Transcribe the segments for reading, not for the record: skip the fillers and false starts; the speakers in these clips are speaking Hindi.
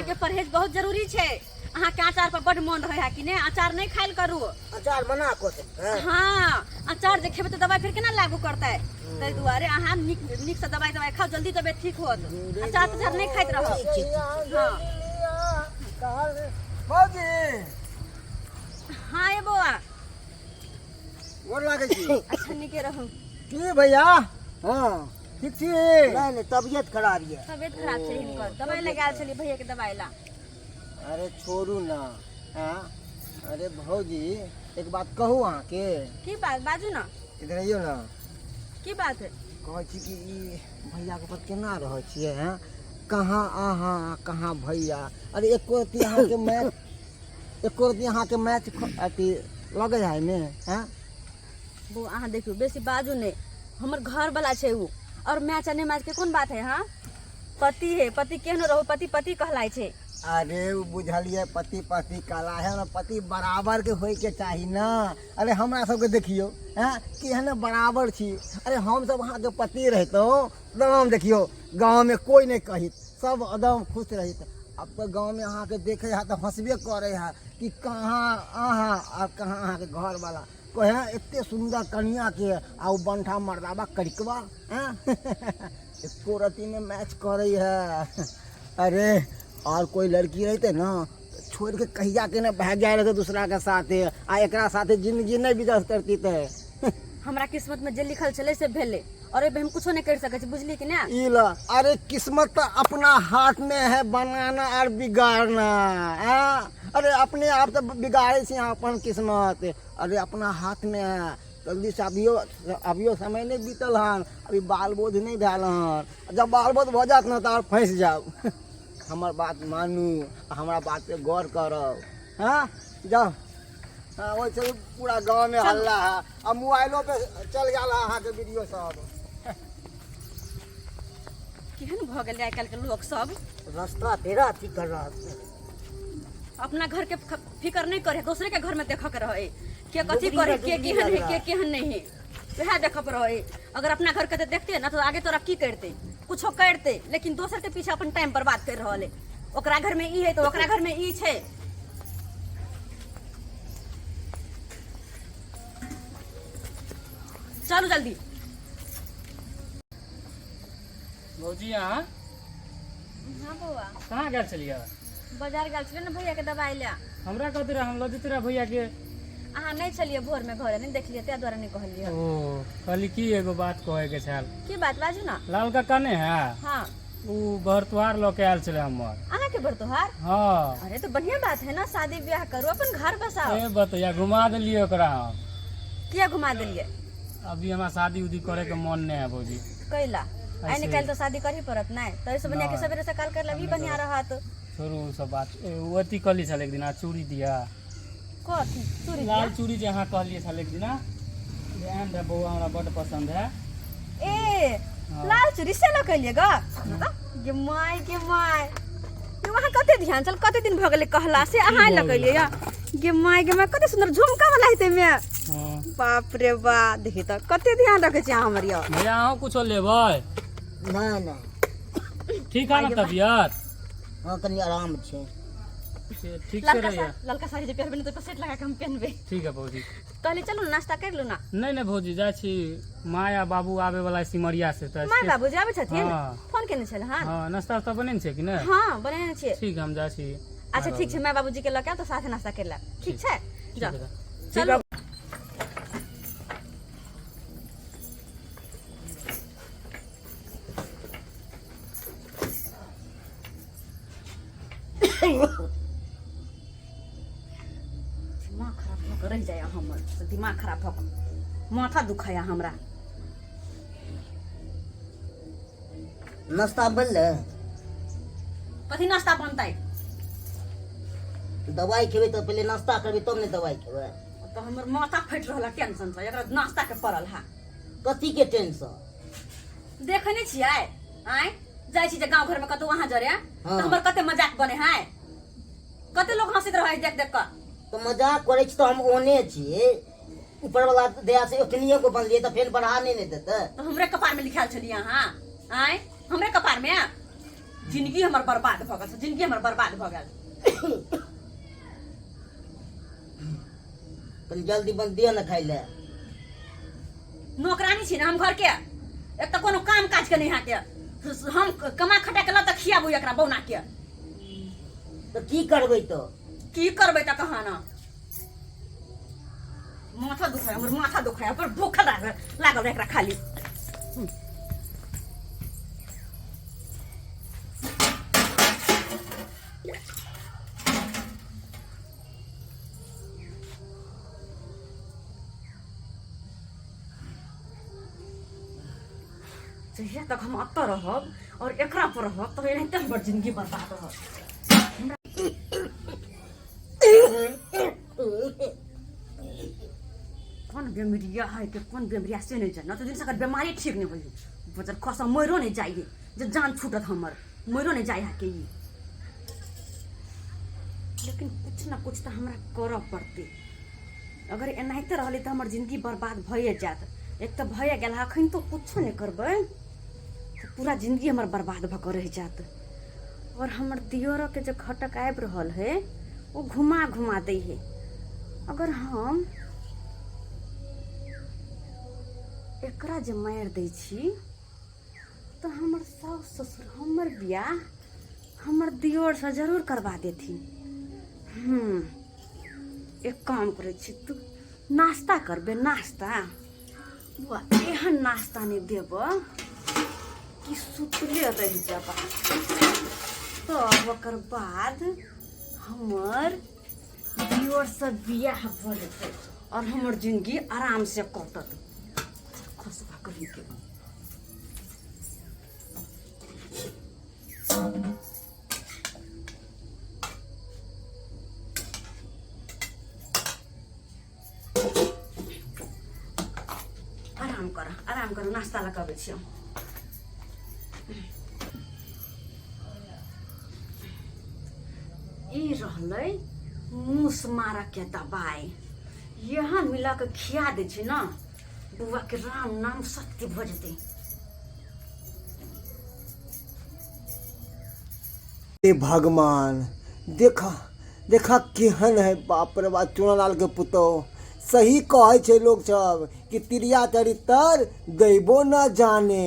के परहेज बहुत जरूरी छे। अहाँ के अचार पर बड़ मन रहे है कि ने अचार नहीं खाइल करू। अचार मना को हाँ अचार जे खेबे तो दवाई फिर केना लागू करता है। तै दुआरे अहाँ निक से दवाई खाओ जल्दी तबियत ठीक होत। अचार नहीं खाइत रहो। हां बाबूजी हां ए बौआ गोर लागे छी। अच्छा निके रहू की भैया हां ठीक छी। नहीं तबियत खराब है। तबियत खराब छे इनकर दवाई लगाल छली भैया के दवाई ला। अरे छोड़ू ना। हां अरे भौजी एक बात कहू अहाँ के। की बात बाजू ना। इधर आइयो ना। की बात है। कहै छी कि ई भैया के ऊपर केना रहै छियै हैं। कहाँ अहाँ कहाँ भैया। अरे एको रती अहाँ के मैच अथी लगे है ने हैं। वो अहाँ देखियो बेसी बाजू नहीं हमर घर वाला छे उ और मैच ने मैच के कौन बात है। हां पति है पति केहनो रहो पति पति कहलाय छे। अरे बुझलिए पति पति काला है ना पति बराबर के होय के चाहिए ना। अरे हमरा सबके देखियो हैं कि है ना बराबर छी। अरे हम सब वहाँ के पति रहतो एकदम देखियो गांव में कोई नहीं कही सब एकदम खुश रहित। अब तो गांव में अहाँ के देखे है तो हंसबे करे है कि कहाँ अहाँ और कहाँ अहाँ के घर वाला कोई है इतने सुंदर कन्या के आउ बंठा मर्दाबा कड़कवा हैं एको रती में मैच करे है। अरे और कोई लड़की रहते ना छोड़ के कहिया के ना भाग जाए रहते दूसरा के साथे आ एकरा साथे जिंदगी नहीं बिता करती थे। हमरा किस्मत में जे लिखल चले से भेले और हम कुछ नहीं कर सके बुझली कि ना। इला अरे किस्मत तो अपना हाथ में है बनाना और बिगाड़ना। अरे अपने आप तो बिगाड़े से अपन किस्मत अरे अपना हाथ में है। जल्दी से अभियो समय नहीं बीतल हन अभी बाल बोझ नहीं भेल हन। जब बाल बोझ हो जात ना तो फंस जाओ। हमार बात मानू हमारा बात पे गौर करो। हाँ जाओ हाँ वैसे पूरा गांव में हल्ला है अब मोबाइलों पे चल गया अहाँ के वीडियो सब। केहन भ गेल आइकाल के लोग सब रास्ता तेरा अथी कर रहा है। अपना घर के फिकर नहीं करे दूसरे के घर में देख के रहे के कथी करे के केहन है के केहन नहीं है वह देख पर रहे। अगर अपना घर के देखते ना तो आगे तोरा की करते कुछो करते लेकिन दोसर के पीछे अपन टाइम बर्बाद कर रहे। ओकरा घर में ई है तो ओकरा घर में ई छे। चलो जल्दी भौजी यहाँ हां बउआ कहाँ गए चलिए। बाजार गेल छले ना भैया के दवाई ले। हमरा कहते रहे हम लदित रहे भैया के। अहाँ नहीं चलिए भोर में घरे नहीं देखलिए ते द्वारा नहीं कहलिए। ओ कहली की एगो बात कहे के छल। की बात बाजू ना। लाल का कने है हां उ भरतुहार लोके आयल छले हमर। अहाँ के बरतोहार। हां अरे तो बढ़िया बात है ना शादी ब्याह करो अपन घर बसाओ। ए बतैया घुमा देलिए ओकरा हम। किया घुमा देलिए। अभी हमरा शादी उदी करे के मन नहीं है भौजी। कैला आई निकल तो शादी कर ही पड़त ना तो ऐसे बनिया के सवेरे से काल कर लगी बनिया रहा तो छोड़ू सब बात वो अथी कहली छल एक दिन चूड़ी दिया कथी चूड़ी लाल चूड़ी जे अहाँ कहलिए छल एक दिन ध्यान दे बउआ हमरा बड़ पसंद है। ए लाल चूड़ी से न कइले ग गे माय ये वहां कते ध्यान चल कते दिन भ गेले कहला से अहाँ लगैले या गे माय कते सुंदर झुमका वाला है तेमे। हां बाप रे बा देखि त कते ध्यान रखे छी हमर या भैया अहाँ कुछो लेबै ना ना ठीक है ना तबियत। हाँ कनी आराम छे ठीक से रहिए। ललका साड़ी जे पहनबे तो सेट लगा के हम पहनबे। ठीक है भौजी कहले चलू नाश्ता कर लू ना। नहीं नहीं भौजी जाय छी माँ या बाबू आवे वाला सिमरिया से तो माय बाबूजी आबै छथिन हाँ। फोन केने छल। हां हां नाश्ता तो बने छै कि नहीं। हां बनेने छियै। ठीक हम जाय छी। अच्छा ठीक छै माय बाबूजी के लके तो साथे नाश्ता करला ठीक छै जा ठीक चलो। दिमाग खराब होकर रह जाए हमर तो दिमाग खराब होकर माथा दुखाया हमरा। नाश्ता बनले कथी नाश्ता बनतै दवाई खेबे तो पहले नाश्ता करबे तब ने दवाई खेबे। तो हमर माथा फट रहल टेंशन से एकरा नाश्ता के पड़ल है। कथी के टेंशन देखने छियै आय जाय छी जे गांव घर में कतौ वहां जरे तो हाँ। हमर कते मजाक बने है कते लोग हंसित रहे देख देख कर। तो मजाक करे छी तो हम ओने छिए ऊपर वाला दया से ओतनिए को बनलिए तो फिर बढ़ा नहीं देते। तो हमरे कपार में लिखाल छलिए अहाँ आय हमरे कपार में जिंदगी हमर बर्बाद भ गेल, जिंदगी हमर बर्बाद भ गेल। जल्दी बन दिया ना खाई ले। नौकरानी छी ना हम घर के, एक तो कोनो काम काज के नहीं हाके, हम कमा खटा के ला त खियाबू एकरा बौना के। तो की करबै तो? की करबै त कहा ना, माथा दुखाय, हमर माथा दुखाय, पर भूख लागल एकरा खाली। जहिया तक हम अत रहब और एकरा पर रहब तो एनाहिते हमर जिंदगी बर्बाद रहत। कौन बेमरिया है कि कौन बेमरिया से नहीं जाए ना, तो दिन से बीमारी ठीक नहीं होई, बचर खसा मरो नहीं जाइए, जे जान छूटत हमर मरो नहीं जाए है के। लेकिन कुछ ना कुछ तो हमरा करऽ पड़ते, अगर एनाहिते रहले तो हमर जिंदगी बर्बाद भइए जात। एक तो भइए गेल, अखन तो कुछ नहीं करबै तो पूरा जिंदगी हमर बर्बाद भ कर रह जात। और हमर दियोर के जो खटक आबि रहल है वो घुमा घुमा दै है। अगर हम एकरा जे मार दै छी तो हमर सास ससुर हमर बियाह हमर दियोर से जरूर करवा देथिन। एक काम करे छी, तू नाश्ता करबे, नाश्ता एहन नाश्ता नहीं देब कि सुतले रह जाब। तब ओकर बाद हमर दियोर से बियाह भ जेतै और हमर जिंदगी आराम से कटत। खसबा कहीं के आराम कर, नाश्ता लगाबे छी। ई रहलै मूस मारा के दवाई, यहाँ मिला के खिया दे छी ना, बुआ के राम नाम सत्य भ जेतै। भगवान देखा देखा केहन है, बाप रे बाप, चूनालाल के पुतौह। सही कहे छे लोग सब कि तिरिया चरित्र दैबो न जाने।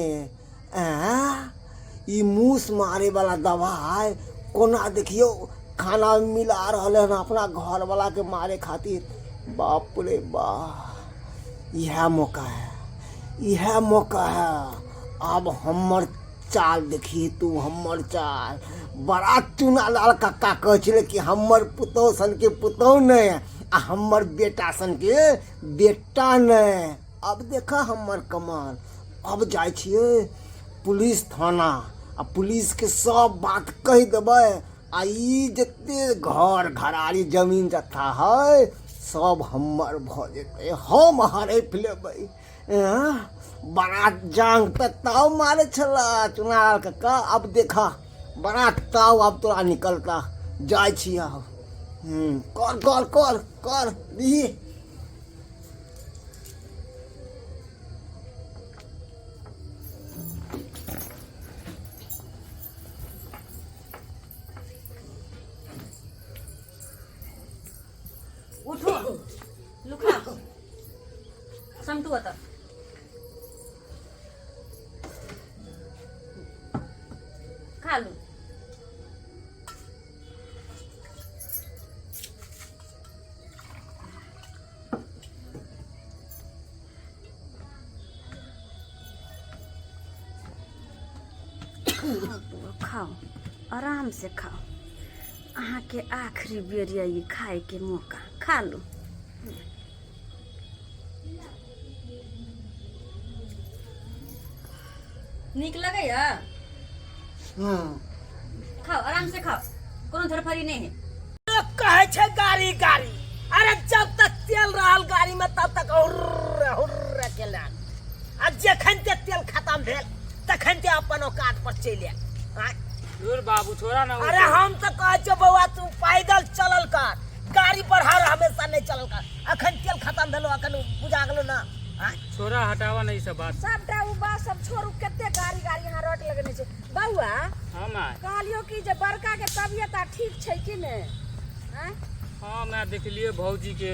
ई मूस मारे वाला दवाई कोना देखियो खाना मिला रहले हन अपना घर वाला के मारे खातिर। बाप रे बाप, यह मौका है, यह मौका है। अब हमर चाल देखी तू, हमर चाल। बड़ा चूनालाल काका कहे छले कि हमर पुतौह सन के पुतौह नहीं आ हमर बेटा सन के बेटा नहीं। अब देखा हमर कमाल। अब जाय छिए पुलिस थाना, आ पुलिस के सब बात कह देबै। आ ई जते घर घरारी जमीन जत्था है सब हमर भ जेतै, हम हड़प लेबै। बड़ा जांग पे ताव मारे छला चुनालाल काका। अब देखा बड़ा ताव अब तोरा निकलता। जाय छिए अब। कर कर कर कर दी। उठो लुका समटू आता खा लो। खाओ, आराम से खाओ, अहाँ के आखिरी बेर ये खाए के मौका, खा लो। नीक लगे या? खाओ, आराम से खाओ, कोनो धरफड़ी नहीं है। तो कहे छे गाड़ी गाड़ी, अरे जब तक तेल रहल गाड़ी में तब तक हुर्र हुर्र केला। आ जखन ते तेल खत्म भेल तखन ते अपन औकात पर चले। दूर बाबू छोड़ा ना। अरे हम तो कहे छे बउआ तू पैदल चलल कर, गाड़ी पर हर हमेशा नहीं चलल कर। अखन तेल खत्म भेलो, अखन बुझा गेलो ना। छोरा हटावा नहीं सब बात। सबटा उ बात सब छोड़ू, कते गाड़ी गाड़ी यहाँ रोट लगने छे। बउआ हाँ माय कहलियो कि जे बड़का के तबियत ठीक छै कि ने हैं हाँ मैं देखलिए भौजी के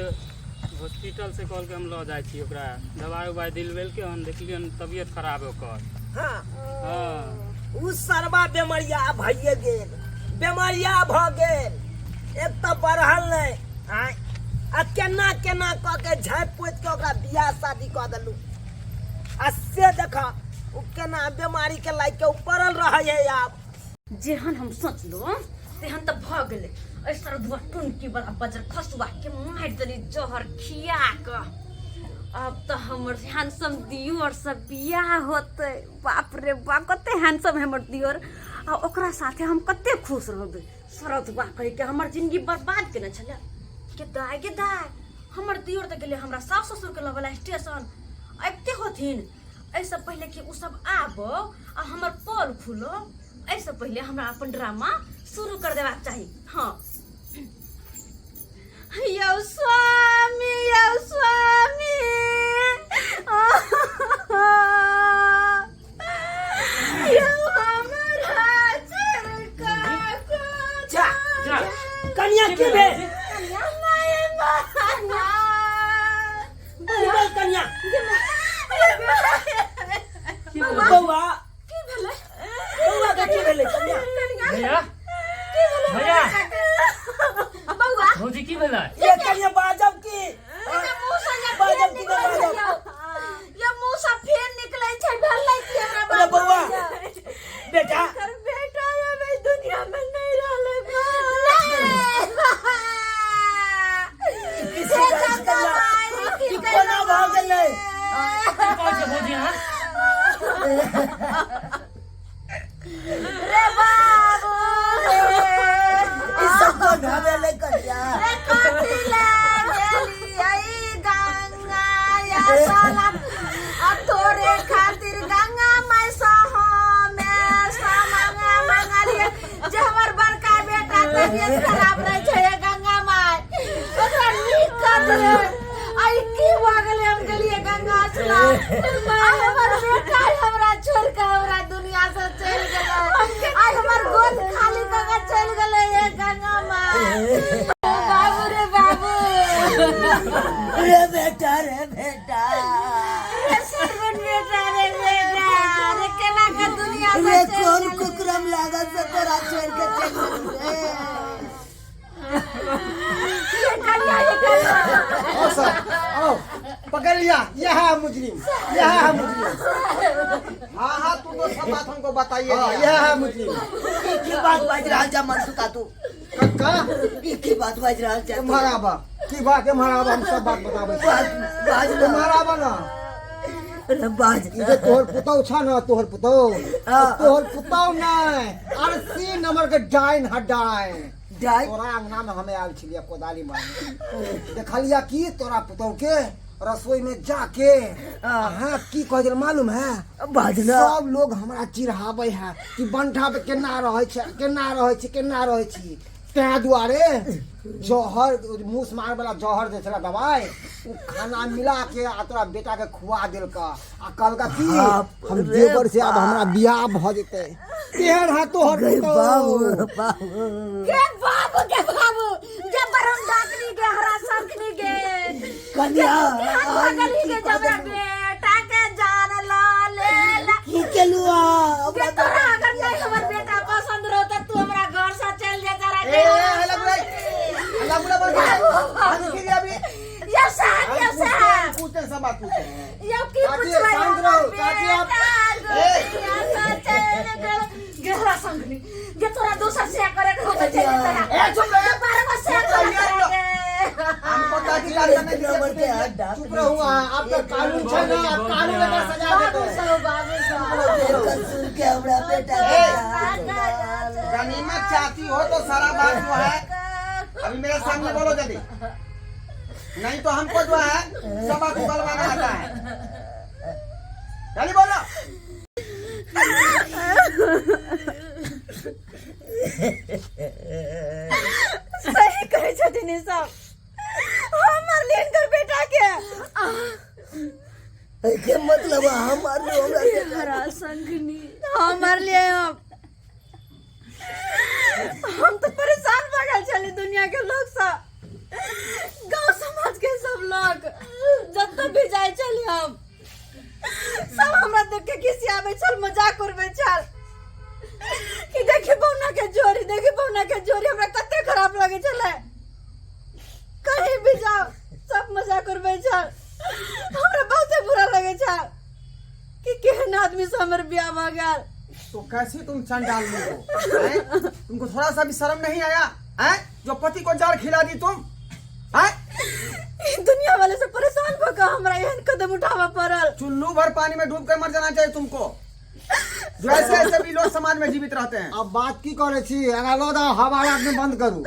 हॉस्पिटल से कॉल के हम ल जाय छी ओकरा दवाई उवाई दिलवेल के हम देखलिए तबियत खराब है ओकर हां हाँ उ सरबा बेमरिया भइए गेल बेमरिया भ गेल एक त बढ़ल नै आ केना केना क के झाँप पोत के ओकरा बियाह शादी क देलु आ से देखा उ केना बीमारी के लाइक के ऊपरल रहै है आब जेहन हम सोचलो तेहन त भ गेलै ऐसा दुआ टुनकी वाला बजर खसुआ के मार देली जहर खिया क अब तो हमर हैंडसम दियोर सब बियाह होते बाप रे बाप कते हैंडसम हमर दियोर आ ओकरा साथे हम कते खुश रहबे शरद बा कहि के हमर जिंदगी बर्बाद केने छले के दाय हमर दियोर त गेले हमरा सास ससुर के लवला स्टेशन आबते होथिन ऐसे पहले कि उ सब आबो आ हमर पोल खुलो ऐसे पहले हमरा अपन ड्रामा शुरू कर देबाक चाही हाँ यौ स्वामी यौ स्वामी यौ हमरा चरका जा जा कन्या के बे कन्या बउआ की भेलै बउआ के की भेलै कन्या भैया भैया बउआ भौजी की भेलै ये कन्या बाजब की बाजब की बाजब ये मुंह से फेन निकलै छै भेलै कि हमरा अरे बउआ बेटा कर बेटा ये मैं दुनिया में नहीं रहले किसी राज कन्या की कोना भ गेलै कौन से भौजी हाँ रे बाबू ई सब को ढाबेले कन्या रे कथी ले गेली आई गंगा या साला आ तोरे खातिर गंगा माई सहो में सामंगा मंगलिए जे हमर बड़का बेटा तबियत खराब रहे छै गंगा माई ओकरा नीक कर दे आई की भ गेलै हम गेलिए गंगा स्नान आई हमर बेटा हमरा छोड़ के हमरा दुनिया से चल गेलै आई हमर गोद खाली क के चल गेलै ये गंगा माई बाबू रे बाबू रे बेटा रे बेटा रे सरवन बेटा रे बेटा रे केना के दुनिया से रे चल कौन गेलै? कुकरम लागत से तोरा छोड़ के चल गेलै ये कन्या ये कन्या आओ सर आओ पकड़ लिया यह है मुजरिम हाँ हाँ तू तो सब बात हमको बताइए यह है मुजरिम की बात बाज रहल जा मनसुका तू कक्का की बात बाज रहल जा तुम्हारा बा की बात है हमारा हम सब बात बतावे बाज तुम्हारा बा ना रे बाज इजे तोहर पुतौ छ ना तोहर पुतौ नहीं अरसी नंबर के डाइन हटाए जाय तोरा अंगना में हमें आयल छिलिया कोदाली मारने देखलिया की तोरा पुतौ के रसोई में जाके हाँ की कह दिल मालूम है बाजना सब लोग हमरा चिढ़ावे है कि बंठा पे केना रहे छी तें दुआरे जहर मुँह मार वाला जहर जे छला दवाई उ खाना मिला के आ तोरा बेटा के खुआ दिल का आ कहलका की हम देवर से अब हमरा बियाह भ जेते केहन है तोहर बाबू के बाबू जबर हम डाकनी के हरा संकनी के कन्या गली के जबरा बेटा के जान ला ले ला की केलुआ के तोरा अगर नहीं हमर बेटा पसंद रहो त तू हमरा घर से चल जा जरा ए लगुला बोल आज के अभी ये साहब पूछते सब बात पूछते ये की काकी, पूछ रहे शांत रहो, काकी, आप- गहरा संगनी ये तोरा दूसरा से करे के होते चल ए चुप रह बार बार से करेंगे हमको ताकि करने के चुप रहो आपका कानून है ना आप कानून में सजा देते हैं कसूर के हमरा बेटा गनीमत चाहती हो तो सारा बात जो है अभी मेरे सामने बोलो जल्दी नहीं तो हमको जो है सब बात उगलवाना आता है जल्दी बोलो सही कहे छथिन ई सब हमर लेकर बेटा के के मतलब हमार हमरा हरा संगनी हमर लिए दुनिया के लोग सब गांव समाज के सब लोग जब तक भी जाए चली हम सब हमरा देख के किसी आवे चल मजाक करबे चल कि देखी बौना के जोड़ी हमरा कते खराब लगे चले कहीं भी जाओ सब मजाक करबे चल हमरा बहुत बुरा लगे चल कि केहन आदमी से हमर ब्याह भ गेल। तो कैसे तुम चंडाल में हो? तुमको थोड़ा सा भी शर्म नहीं आया है? जो पति को जार खिला दी तुम है? दुनिया वाले से परेशान होकर हमरा यहन कदम उठावा पड़ल। चुल्लू भर पानी में डूब कर मर जाना चाहिए तुमको। जो ऐसे ऐसे भी लोग समाज में जीवित रहते हैं। अब बात की करे छी अगर लो दा हमारे आदमी बंद करू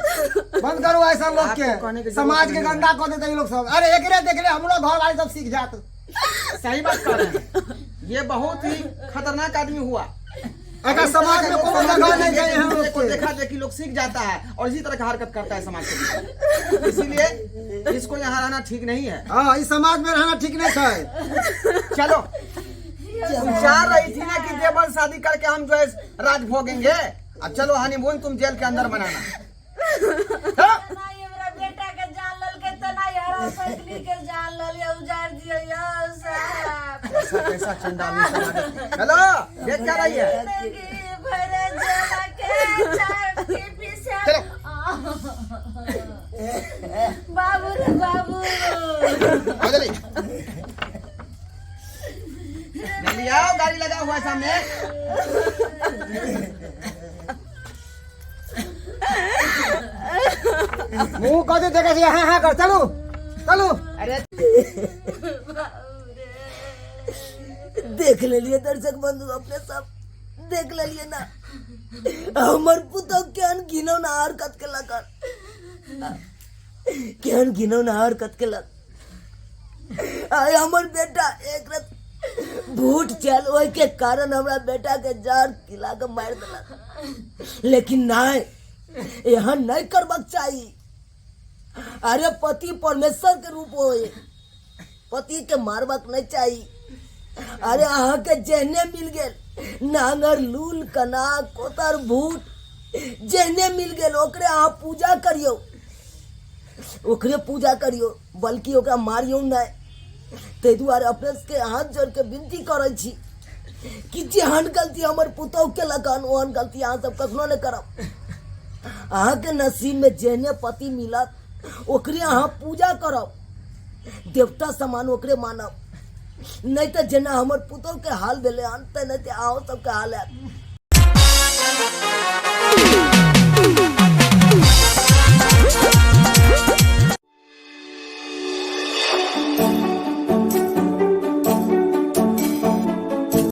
ऐसा लोग के समाज के गंदा कर देते लोग सब। अरे एकरे देख ले हमरो घर वाले सब सीख जात। सही बात कर रहे हैं, ये बहुत ही खतरनाक आदमी हुआ। अगर समाज में कोई जगह नहीं गए हम लोग को देखा देखी लोग सीख जाता है और इसी तरह का हरकत करता है समाज के लिए। इसीलिए इसको यहाँ रहना ठीक नहीं है। हाँ इस समाज में रहना ठीक नहीं है। चलो तुम चाह रही थी ना कि देवल शादी करके हम जो है राज भोगेंगे। अब चलो हनीमून तुम जेल के अंदर मनाना। हाँ? बेटा के जान लल के तना यार फैसली के जान लल या उजाड़ दियो यार साहब। कैसा चंडाल हेलो देख क्या रही है? भरे जला के चाटी पीछे बाबू रे बाबू जल्दी आओ, गाड़ी लगा हुआ है सामने। मुंह कदे देखा छी हाँ कर चलो चलो। अरे देख लिए दर्शक बंधु अपने सब देख लिए ना हमर पुतो केहन घिनौना हरकत केलक आय हमर बेटा एक रात भूट चल ओय के कारण हमरा बेटा के जार किला के मार देलक। लेकिन नहीं यहाँ नहीं करबाक चाहिए। अरे पति परमेश्वर के रूप होए, पति के मारबाक नहीं चाहिए। अरे अहाँ के जेहने मिल गेल नांगर लूल कना कोतर भूत जेहने मिल गेल ओकरे अहाँ पूजा करियो बल्कि ओकरा मारियो नहीं। ते दुआरे अपने के हाथ जोड़ के विनती करे छी कि जेहन गलती हमर पुतौह के लगन ओहन गलती अहाँ सब कखनो नहीं करब। अहाँ के नसीब में जेहने पति मिलत ओकरे अहाँ पूजा करब, देवता समान ओकरे मानब। नहीं तो जेना हमर पुतौह के हाल भेले हन ते नहीं अहाँ सबके हाल है।